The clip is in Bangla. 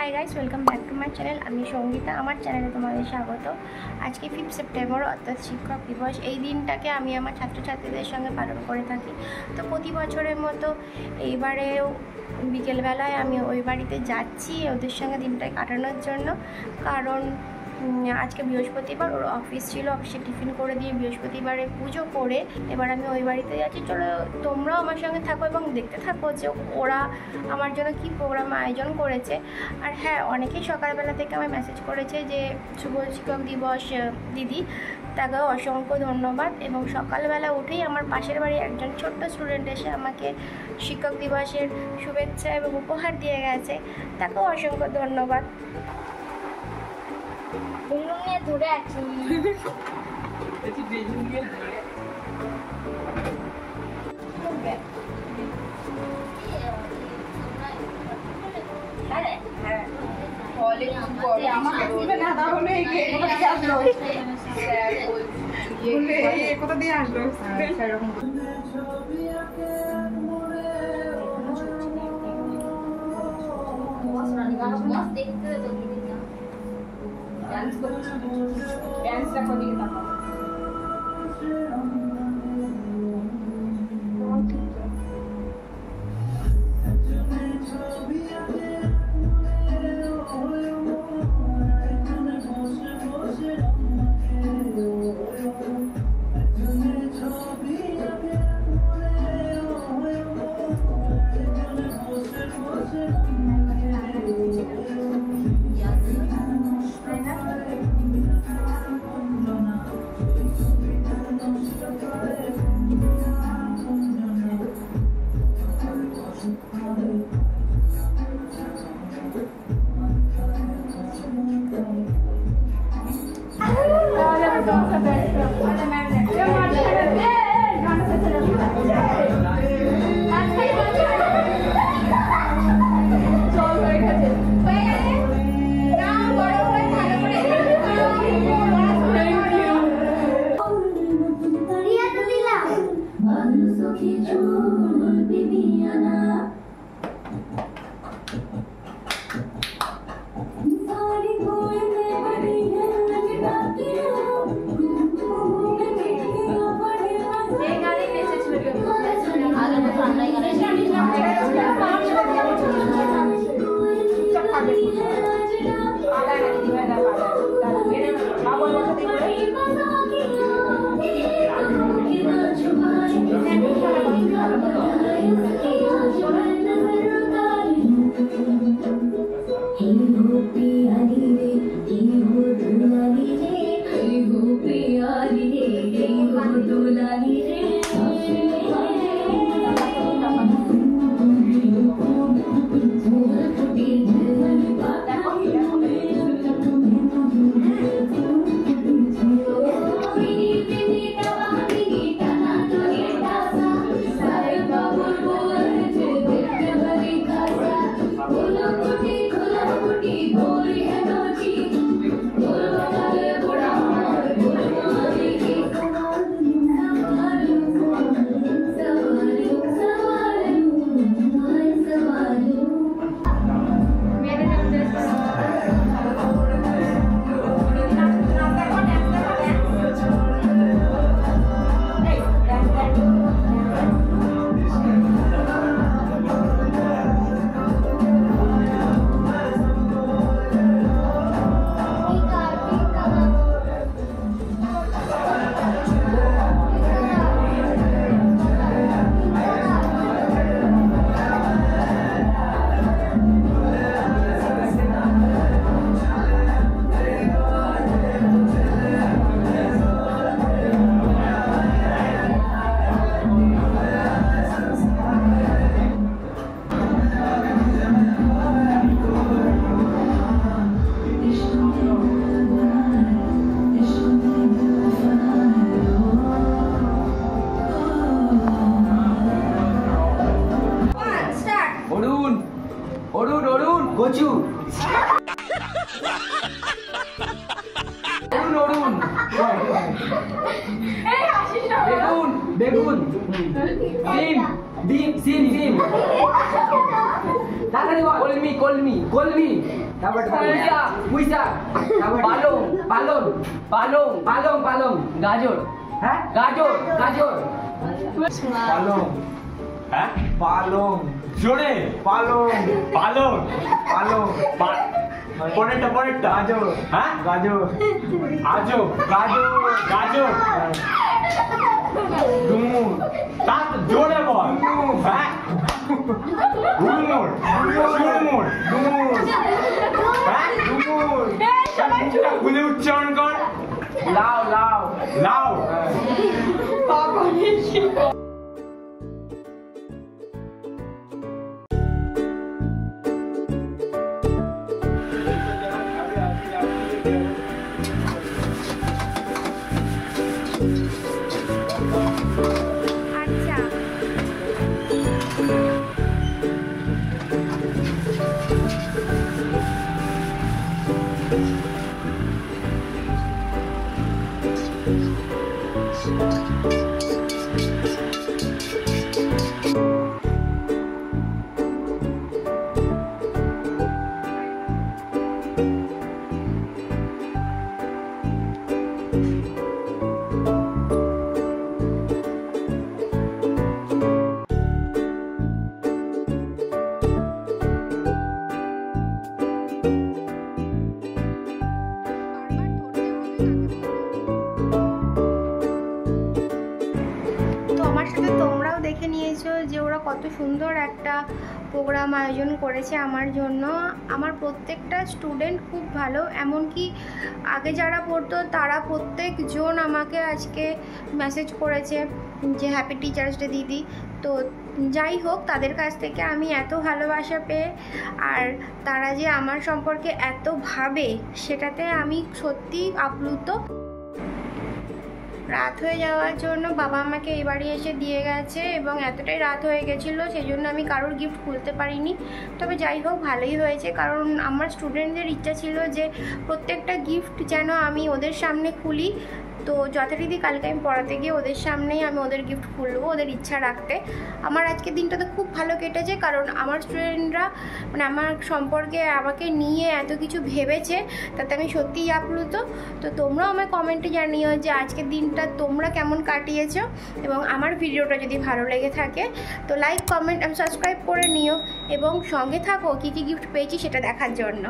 High guys welcome back to my channel आमी संगीता आमार चैनले तुम्हारे स्वागत। आज के 5 सेप्टेम्बर अर्थात शिक्षक दिवस এই দিনটাকে আমি আমার ছাত্রছাত্রীদের সঙ্গে পালন করে থাকি। তো প্রতি বছরের মতো এইবারেও বিকেলবেলায় আমি ওই বাড়িতে যাচ্ছি ওদের সঙ্গে দিনটা কাটানোর জন্য, কারণ আজকে বৃহস্পতিবার ওর অফিস ছিল, অফিসে টিফিন করে দিয়ে বৃহস্পতিবারে পুজো করে এবার আমি ওই বাড়িতে যাচ্ছি। চলো তোমরাও আমার সঙ্গে থাকো এবং দেখতে থাকো যে ওরা আমার জন্য কি প্রোগ্রাম আয়োজন করেছে। আর হ্যাঁ, অনেকেই সকালবেলা থেকে আমায় মেসেজ করেছে যে শুভ শিক্ষক দিবস দিদি, তাকেও অসংখ্য ধন্যবাদ। এবং সকালবেলা উঠেই আমার পাশের বাড়ি একজন ছোট্ট স্টুডেন্ট এসে আমাকে শিক্ষক দিবসের শুভেচ্ছা এবং উপহার দিয়ে গেছে, তাকেও অসংখ্য ধন্যবাদ। ধরে আছি কোথা দিয়ে আসলো डांस को डांस का कोई नहीं था। কচু বেগুন বেগুন ডিম ডিম সিম সিম তাড়াতাড়ি বল। কলমি কলমি কলমি, তারপর পুঁইশাক, পালং পালং পালং পালং পালং, গাজর, হ্যাঁ গাজর গাজর, পালং, হ্যাঁ পালং, জোরে পালং, পালং পালং, পরেরটা গাজর, হ্যাঁ গাজর, আজব গাজর, গাজর ডুমুর, তা জোরে বল হ্যাঁ গুলমুড় গুলমুড় ডুমুর, হ্যাঁ ডুমুর, মুখটা খুলে উচ্চারণ কর লাউ, লাউ, লাউ আচ্ছা তো আমার সাথে তোমরাও দেখে নিয়েছো যে ওরা কত সুন্দর একটা প্রোগ্রাম আয়োজন করেছে আমার জন্য। আমার প্রত্যেকটা স্টুডেন্ট খুব ভালো, এমনকি আগে যারা পড়তো তারা প্রত্যেকজন আমাকে আজকে মেসেজ করেছে যে হ্যাপি টিচার্স ডে দিদি। তো যাই হোক, তাদের কাছ থেকে আমি এত ভালোবাসা পেয়ে আর তারা যে আমার সম্পর্কে এত ভাবে সেটাতে আমি সত্যি আপ্লুত। রাত হয়ে যাওয়ার জন্য বাবা আমাকে এই বাড়ি এসে দিয়ে গেছে এবং এতটাই রাত হয়ে গেছিলো সেই জন্য আমি কারোর গিফট খুলতে পারিনি। তবে যাই হোক, ভালোই হয়েছে, কারণ আমার স্টুডেন্টদের ইচ্ছা ছিল যে প্রত্যেকটা গিফট যেন আমি ওদের সামনে খুলি। তো যথারীতি কালকে আমি পড়াতে গিয়ে ওদের সামনেই আমি ওদের গিফট খুলবো, ওদের ইচ্ছা রাখতে। আমার আজকের দিনটা তো খুব ভালো কেটেছে, কারণ আমার স্টুডেন্টরা মানে আমার সম্পর্কে আমাকে নিয়ে এত কিছু ভেবেছে, তাতে আমি সত্যিই আপ্লুত। তো তোমরাও আমায় কমেন্টে জানিও যে আজকের দিনটা তোমরা কেমন কাটিয়েছো, এবং আমার ভিডিওটা যদি ভালো লেগে থাকে তো লাইক কমেন্ট এবং সাবস্ক্রাইব করে নিও, এবং সঙ্গে থাকো কী কী গিফট পেয়েছি সেটা দেখার জন্য।